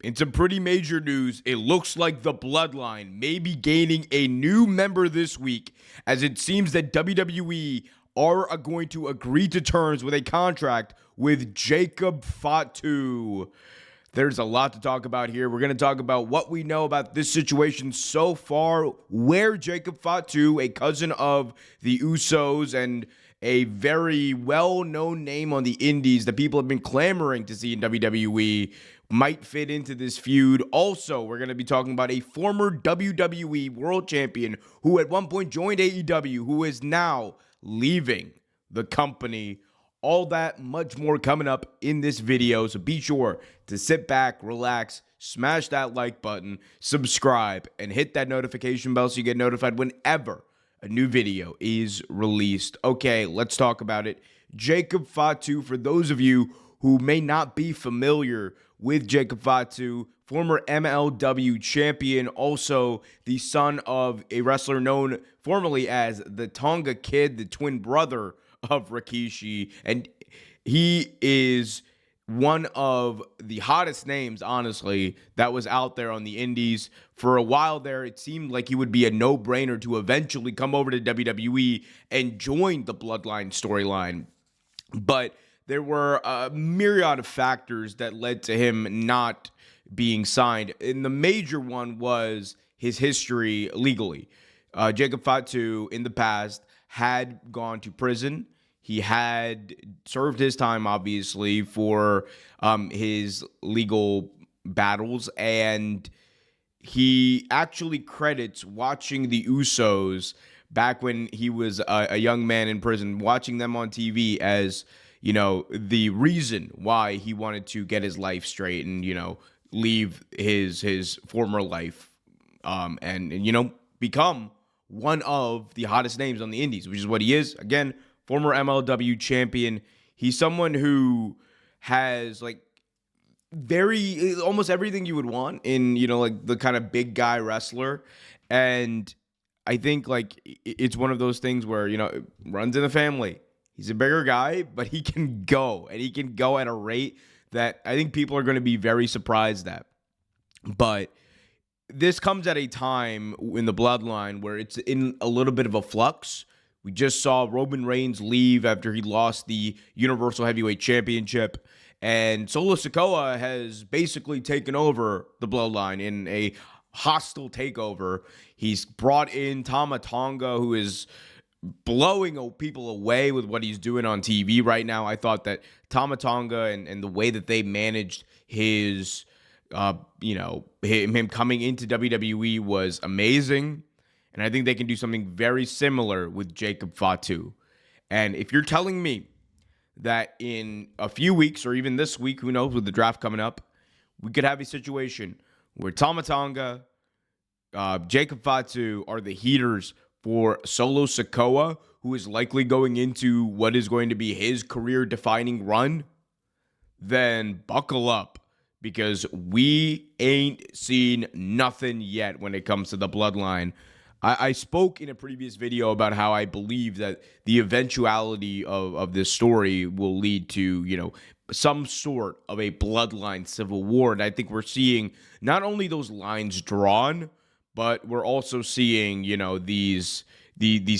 In some pretty major news, it looks like the Bloodline may be gaining a new member this week, as it seems that WWE are going to agree to terms with a contract with Jacob Fatu. There's a lot to talk about here. We're going to talk about what we know about this situation so far, where Jacob Fatu, a cousin of the Usos and a very well-known name on the indies that people have been clamoring to see in WWE, might fit into this feud. Also, we're going to be talking about a former WWE World Champion who at one point joined AEW, who is now leaving the company. All that, much more coming up in this video, so be sure to sit back, relax, smash that like button, subscribe, and hit that notification bell so you get notified whenever a new video is released. Okay, let's talk about it. Jacob Fatu, for those of you who may not be familiar with Jacob Fatu, former MLW champion, also the son of a wrestler known formerly as the Tonga Kid, the twin brother of Rikishi, and he is one of the hottest names, honestly, that was out there on the indies. For a while there, it seemed like he would be a no-brainer to eventually come over to WWE and join the Bloodline storyline. But there were a myriad of factors that led to him not being signed. And the major one was his history legally. Jacob Fatu, in the past, had gone to prison. He had served his time, obviously, for his legal battles. And he actually credits watching the Usos back when he was a young man in prison, watching them on TV as, you know, the reason why he wanted to get his life straight and, you know, leave his former life and, you know, become one of the hottest names on the indies, which is what he is. Again, former MLW champion. He's someone who has, like, almost everything you would want in, you know, like the kind of big guy wrestler. And I think, like, it's one of those things where, you know, it runs in the family. He's a bigger guy, but he can go, and he can go at a rate that I think people are going to be very surprised at. But this comes at a time in the Bloodline where it's in a little bit of a flux. We just saw Roman Reigns leave after he lost the Universal Heavyweight Championship, and Solo Sikoa has basically taken over the Bloodline in a hostile takeover. He's brought in Tama Tonga, who is blowing people away with what he's doing on TV right now. I thought that Tama Tonga and the way that they managed his, him coming into WWE was amazing. And I think they can do something very similar with Jacob Fatu. And if you're telling me that in a few weeks or even this week, who knows, with the draft coming up, we could have a situation where Tama Tonga, Jacob Fatu are the heaters for Solo Sikoa, who is likely going into what is going to be his career-defining run, then buckle up, because we ain't seen nothing yet when it comes to the Bloodline. I spoke in a previous video about how I believe that the eventuality of this story will lead to, you know, some sort of a Bloodline civil war. And I think we're seeing not only those lines drawn, but we're also seeing, you know, these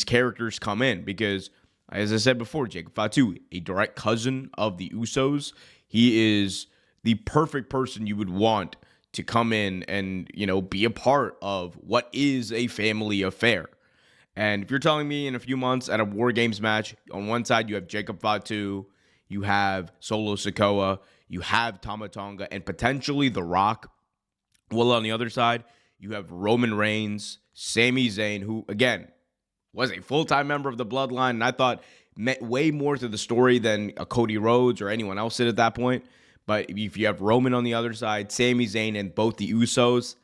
characters come in, because, as I said before, Jacob Fatu, a direct cousin of the Usos, he is the perfect person you would want to come in and, you know, be a part of what is a family affair. And if you're telling me in a few months at a War Games match, on one side you have Jacob Fatu, you have Solo Sikoa, you have Tama Tonga, and potentially The Rock, well, on the other side, you have Roman Reigns, Sami Zayn, who, again, was a full-time member of the Bloodline, and I thought meant way more to the story than a Cody Rhodes or anyone else did at that point. But if you have Roman on the other side, Sami Zayn, and both the Usos,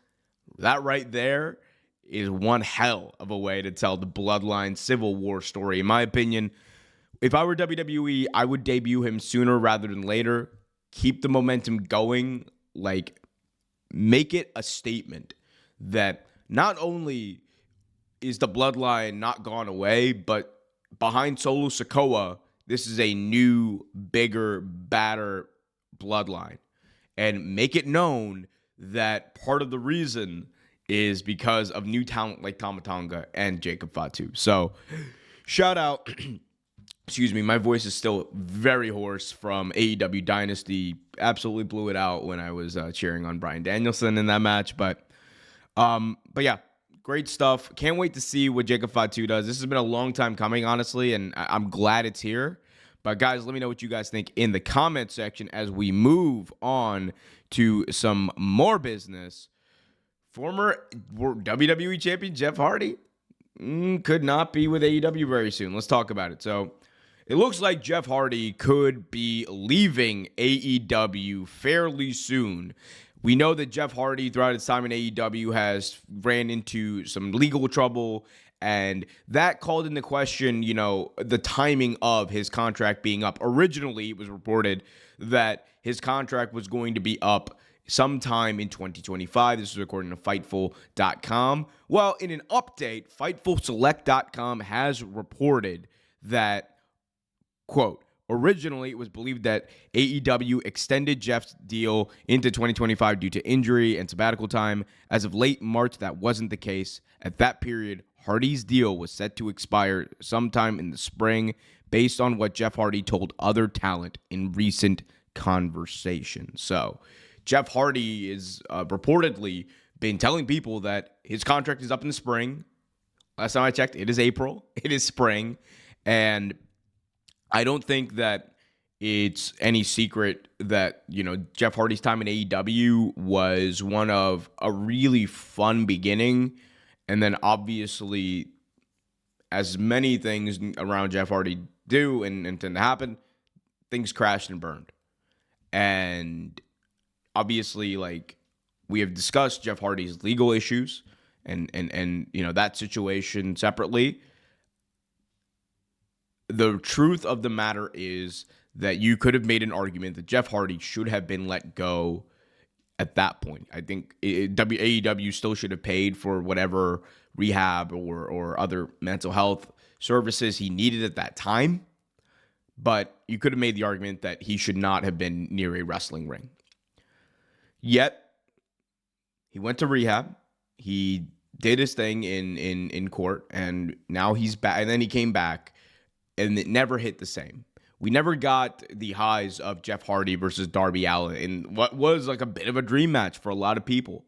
that right there is one hell of a way to tell the Bloodline Civil War story. In my opinion, if I were WWE, I would debut him sooner rather than later. Keep the momentum going. Like, make it a statement that not only is the Bloodline not gone away, but behind Solo Sikoa, this is a new, bigger, badder Bloodline. And make it known that part of the reason is because of new talent like Tama Tonga and Jacob Fatu. So, shout out. Excuse me, my voice is still very hoarse from AEW Dynasty. Absolutely blew it out when I was cheering on Bryan Danielson in that match. But yeah, great stuff. Can't wait to see what Jacob Fatu does. This has been a long time coming, honestly, and I'm glad it's here. But guys, let me know what you guys think in the comment section as we move on to some more business. Former WWE champion Jeff Hardy could not be with AEW very soon. Let's talk about it. So, it looks like Jeff Hardy could be leaving AEW fairly soon. We know that Jeff Hardy, throughout his time in AEW, has ran into some legal trouble, and that called into question, the timing of his contract being up. Originally, it was reported that his contract was going to be up sometime in 2025. This is according to Fightful.com. Well, in an update, FightfulSelect.com has reported that, quote, originally, it was believed that AEW extended Jeff's deal into 2025 due to injury and sabbatical time. As of late March, that wasn't the case. At that period, Hardy's deal was set to expire sometime in the spring, based on what Jeff Hardy told other talent in recent conversations. So, Jeff Hardy is reportedly been telling people that his contract is up in the spring. Last time I checked, it is April. It is spring. And I don't think that it's any secret that, Jeff Hardy's time in AEW was one of a really fun beginning. And then obviously, as many things around Jeff Hardy do and tend to happen, things crashed and burned. And obviously, we have discussed Jeff Hardy's legal issues and that situation separately. The truth of the matter is that you could have made an argument that Jeff Hardy should have been let go at that point. I think AEW still should have paid for whatever rehab or other mental health services he needed at that time. But you could have made the argument that he should not have been near a wrestling ring. Yet, he went to rehab. He did his thing in court, and now he's back. And then he came back, and it never hit the same. We never got the highs of Jeff Hardy versus Darby Allin in what was like a bit of a dream match for a lot of people.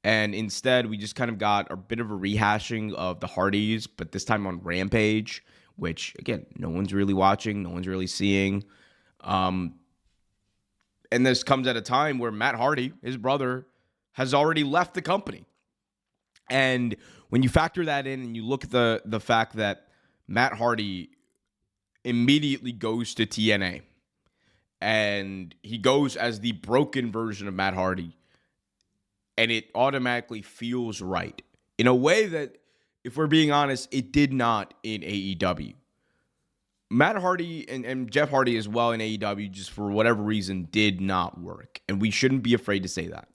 And instead, we just kind of got a bit of a rehashing of the Hardys, but this time on Rampage, which, again, no one's really watching, no one's really seeing. And this comes at a time where Matt Hardy, his brother, has already left the company. And when you factor that in and you look at the fact that Matt Hardy immediately goes to TNA, and he goes as the broken version of Matt Hardy, and it automatically feels right in a way that, if we're being honest, it did not in AEW. Matt Hardy and Jeff Hardy as well in AEW, just for whatever reason, did not work. And we shouldn't be afraid to say that.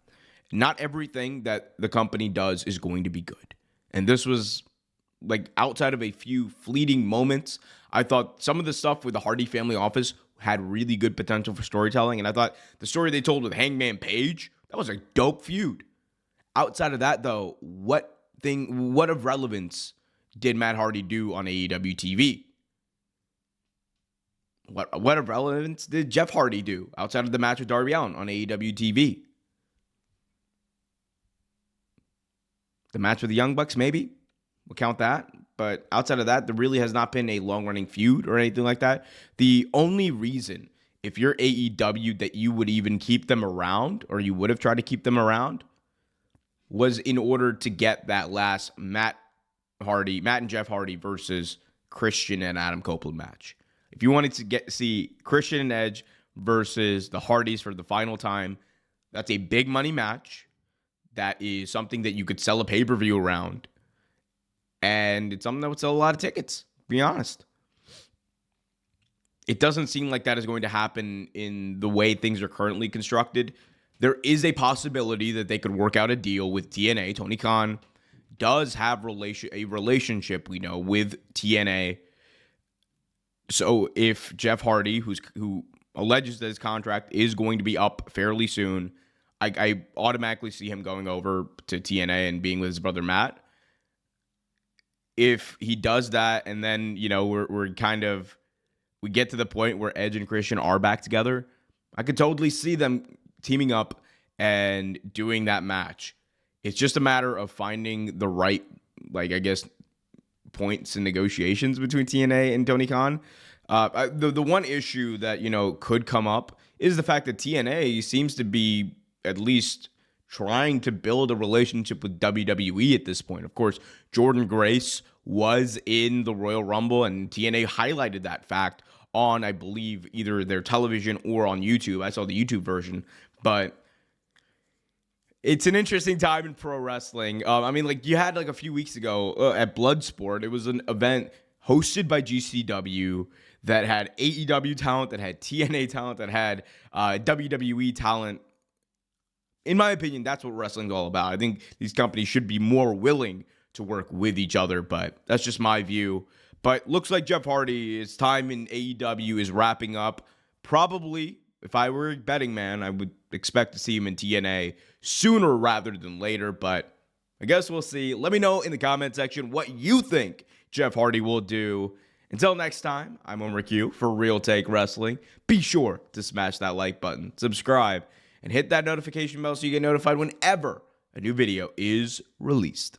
Not everything that the company does is going to be good. And this was, outside of a few fleeting moments, I thought some of the stuff with the Hardy family office had really good potential for storytelling. And I thought the story they told with Hangman Page, that was a dope feud. Outside of that, though, what of relevance did Matt Hardy do on AEW TV? What of relevance did Jeff Hardy do outside of the match with Darby Allin on AEW TV? The match with the Young Bucks, maybe? We'll count that. But outside of that, there really has not been a long-running feud or anything like that. The only reason, if you're AEW, that you would even keep them around, or you would have tried to keep them around, was in order to get that last Matt and Jeff Hardy versus Christian and Adam Copeland match. If you wanted to see Christian and Edge versus the Hardys for the final time, that's a big money match. That is something that you could sell a pay-per-view around. And it's something that would sell a lot of tickets, to be honest. It doesn't seem like that is going to happen in the way things are currently constructed. There is a possibility that they could work out a deal with TNA. Tony Khan does have a relationship, we know, with TNA. So if Jeff Hardy, who alleges that his contract is going to be up fairly soon, I automatically see him going over to TNA and being with his brother Matt. If he does that, and then we get to the point where Edge and Christian are back together, I could totally see them teaming up and doing that match. It's just a matter of finding the right, points and negotiations between TNA and Tony Khan. The one issue that, could come up is the fact that TNA seems to be at least trying to build a relationship with WWE at this point. Of course, Jordan Grace was in the Royal Rumble, and TNA highlighted that fact on, I believe, either their television or on YouTube. I saw the YouTube version, but it's an interesting time in pro wrestling. You had a few weeks ago at Bloodsport, it was an event hosted by GCW that had AEW talent, that had TNA talent, that had WWE talent. In my opinion, that's what wrestling's all about. I think these companies should be more willing to work with each other, but that's just my view. But looks like Jeff Hardy, his time in AEW is wrapping up. Probably, if I were a betting man, I would expect to see him in TNA sooner rather than later, but I guess we'll see. Let me know in the comment section what you think Jeff Hardy will do. Until next time, I'm Omer Q for Real Take Wrestling. Be sure to smash that like button, subscribe, and hit that notification bell so you get notified whenever a new video is released.